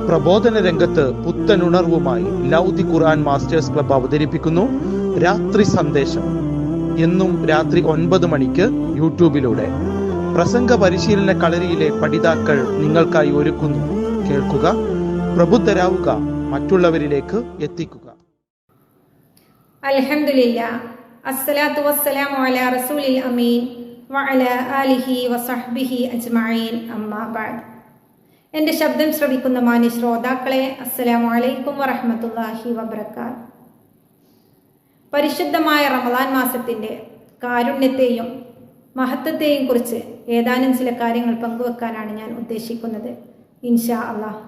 പ്രബോധന രംഗത്ത് പുത്തനുണർവുമായി ലൗദി ഖുർആൻ masters club അവതരിപ്പിക്കുന്നു രാത്രി സന്ദേശം. എന്നും രാത്രി 9 മണിക്ക് യൂട്യൂബിലൂടെ പ്രസംഗ പരിശീലന കളരിയിലെ പഠിതാക്കൾ നിങ്ങൾക്കായി ഒരുക്കുന്നു. കേൾക്കുക, പ്രബുദ്ധരാവുക, മറ്റുള്ളവരിലേക്ക് എത്തിക്കുക. അൽഹംദുലില്ലാഹ്, അസ്സലാത്തു വസ്സലാമു അലാ റസൂലിൽ അമീൻ വഅലാ ആലിഹി വസഹ്ബിഹി അജ്മഈൻ, അമ്മാ ബഅദ്. എൻ്റെ ശബ്ദം ശ്രവിക്കുന്ന മാന്യ ശ്രോതാക്കളെ, അസ്സലാമു അലൈക്കും വറഹ്മത്തുള്ളാഹി വബറകാത്ത്. പരിശുദ്ധമായ റമദാൻ മാസത്തിൻ്റെ കാരുണ്യത്തെയും മഹത്വത്തെയും കുറിച്ച് ഏതാനും ചില കാര്യങ്ങൾ പങ്കുവെക്കാനാണ് ഞാൻ ഉദ്ദേശിക്കുന്നത്, ഇൻഷാ അല്ലാഹ്.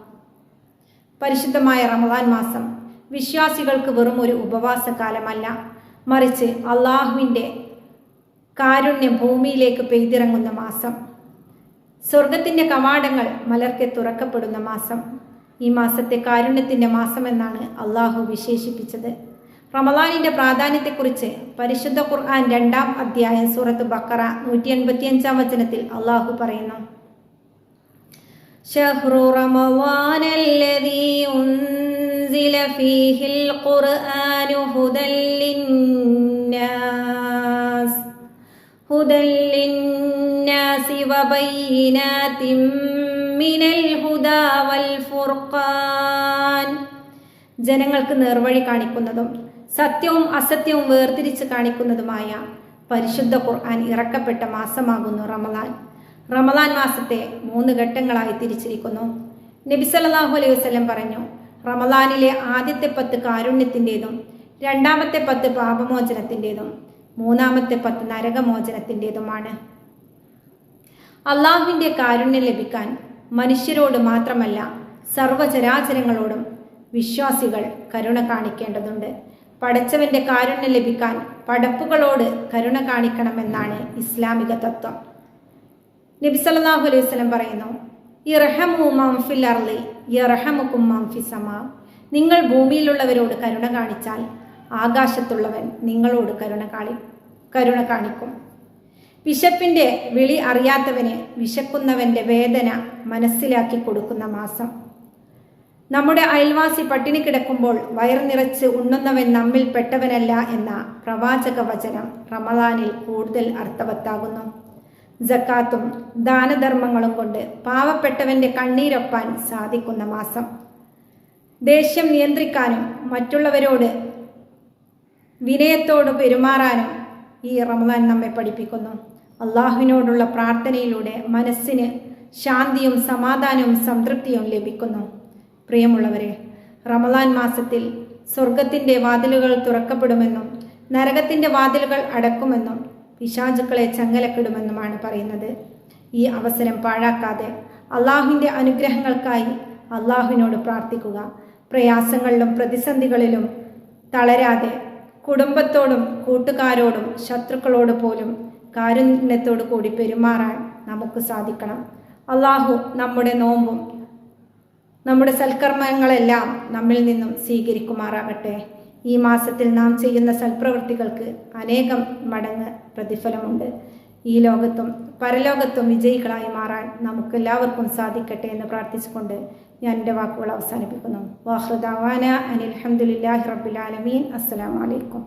പരിശുദ്ധമായ റമദാൻ മാസം വിശ്വാസികൾക്ക് വെറും ഒരു ഉപവാസ കാലമല്ല, മറിച്ച് അള്ളാഹുവിൻ്റെ കാരുണ്യം ഭൂമിയിലേക്ക് പെയ്തിറങ്ങുന്ന മാസം, സ്വർഗത്തിൻ്റെ കവാടങ്ങൾ മലർക്കെ തുറക്കപ്പെടുന്ന മാസം. ഈ മാസത്തെ കാരുണ്യത്തിൻ്റെ മാസമെന്നാണ് അള്ളാഹു വിശേഷിപ്പിച്ചത്. റമദാനിൻ്റെ പ്രാധാന്യത്തെക്കുറിച്ച് പരിശുദ്ധ ഖുർആൻ 2-ാം അധ്യായം സൂറത്ത് ബഖറ 185-ാം വചനത്തിൽ അള്ളാഹു പറയുന്നു: ശഹ്റു റമളാനല്ലദീ ഉൻസില ഫീഹിൽ ഖുർആനു ഹുദൽ ലിന്നാസി വബയ്യിനാതിൻ മിനൽ ഹുദാ വൽ ഫുർഖാൻ. ജനങ്ങൾക്ക് നേർവഴി കാണിക്കുന്നതും സത്യവും അസത്യവും വേർതിരിച്ച് കാണിക്കുന്നതുമായ പരിശുദ്ധ ഖുർആൻ ഇറക്കപ്പെട്ട മാസമാകുന്നു റമദാൻ. റമദാൻ മാസത്തെ 3 ഘട്ടങ്ങളായി തിരിച്ചിരിക്കുന്നു. നബി സല്ലല്ലാഹു അലൈഹി വസല്ലം പറഞ്ഞു, റമദാനിലെ ആദ്യത്തെ 10 കാരുണ്യത്തിൻ്റെതും 2-ാമത്തെ 10 പാപമോചനത്തിൻ്റെതും 3-ാമത്തെ 10 നരകമോചനത്തിൻ്റെതുമാണ്. അള്ളാഹുവിൻ്റെ കാരുണ്യം ലഭിക്കാൻ മനുഷ്യരോട് മാത്രമല്ല സർവ്വചരാചരങ്ങളോടും വിശ്വാസികൾ കരുണ കാണിക്കേണ്ടതുണ്ട്. പടച്ചവന്റെ കാരുണ്യം ലഭിക്കാൻ പടപ്പുകളോട് കരുണ കാണിക്കണമെന്നാണ് ഇസ്ലാമിക തത്വം. നബി സല്ലല്ലാഹു അലൈഹി വസല്ലം പറയുന്നു, ഇർഹമു മൻ ഫിൽ അർളി യർഹമുകും മൻ ഫിസ് സമാ. നിങ്ങൾ ഭൂമിയിലുള്ളവരോട് കരുണ കാണിച്ചാൽ ആകാശത്തുള്ളവൻ നിങ്ങളോട് കരുണ കാണിക്കും. വിശപ്പിന്റെ വിളി അറിയാത്തവന് വിശക്കുന്നവന്റെ വേദന മനസ്സിലാക്കി കൊടുക്കുന്ന മാസം. നമ്മുടെ അയൽവാസി പട്ടിണി കിടക്കുമ്പോൾ വയർ നിറച്ച് ഉണ്ണുന്നവൻ നമ്മിൽ പെട്ടവനല്ല എന്ന പ്രവാചക വചനം റമദാനിൽ കൂടുതൽ അർത്ഥവത്താകുന്നു. സക്കാത്തും ദാനധർമ്മങ്ങളും കൊണ്ട് പാവപ്പെട്ടവന്റെ കണ്ണീരൊപ്പാൻ സാധിക്കുന്ന മാസം. ദേഷ്യം നിയന്ത്രിക്കാനും മറ്റുള്ളവരോട് വിനയത്തോട് പെരുമാറാനും ഈ റമദാൻ നമ്മെ പഠിപ്പിക്കുന്നു. അള്ളാഹുവിനോടുള്ള പ്രാർത്ഥനയിലൂടെ മനസ്സിന് ശാന്തിയും സമാധാനവും സംതൃപ്തിയും ലഭിക്കുന്നു. പ്രിയമുള്ളവരെ, റമദാൻ മാസത്തിൽ സ്വർഗത്തിൻ്റെ വാതിലുകൾ തുറക്കപ്പെടുമെന്നും നരകത്തിൻ്റെ വാതിലുകൾ അടക്കുമെന്നും പിശാചുക്കളെ ചങ്ങലക്കിടുമെന്നുമാണ് പറയുന്നത്. ഈ അവസരം പാഴാക്കാതെ അള്ളാഹുവിൻ്റെ അനുഗ്രഹങ്ങൾക്കായി അള്ളാഹുവിനോട് പ്രാർത്ഥിക്കുക. പ്രയാസങ്ങളിലും പ്രതിസന്ധികളിലും തളരാതെ കുടുംബത്തോടും കൂട്ടുകാരോടും ശത്രുക്കളോട് പോലും കാരുണ്യത്തോടു കൂടി പെരുമാറാൻ നമുക്ക് സാധിക്കണം. അള്ളാഹു നമ്മുടെ നോമ്പും നമ്മുടെ സൽക്കർമ്മങ്ങളെല്ലാം നമ്മിൽ നിന്നും സ്വീകരിക്കുമാറാകട്ടെ. ഈ മാസത്തിൽ നാം ചെയ്യുന്ന സൽപ്രവൃത്തികൾക്ക് അനേകം മടങ്ങ് പ്രതിഫലമുണ്ട്. ഈ ലോകത്തും പരലോകത്തും വിജയികളായി മാറാൻ നമുക്കെല്ലാവർക്കും സാധിക്കട്ടെ എന്ന് പ്രാർത്ഥിച്ചുകൊണ്ട് ഞാൻ എൻ്റെ വാക്കുകൾ അവസാനിപ്പിക്കുന്നു. വാഹൃദാവാന അനിൽ ഹംദുലില്ലാഹി റബ്ബിൽ ആലമീൻ. അസ്സലാമു അലൈക്കും.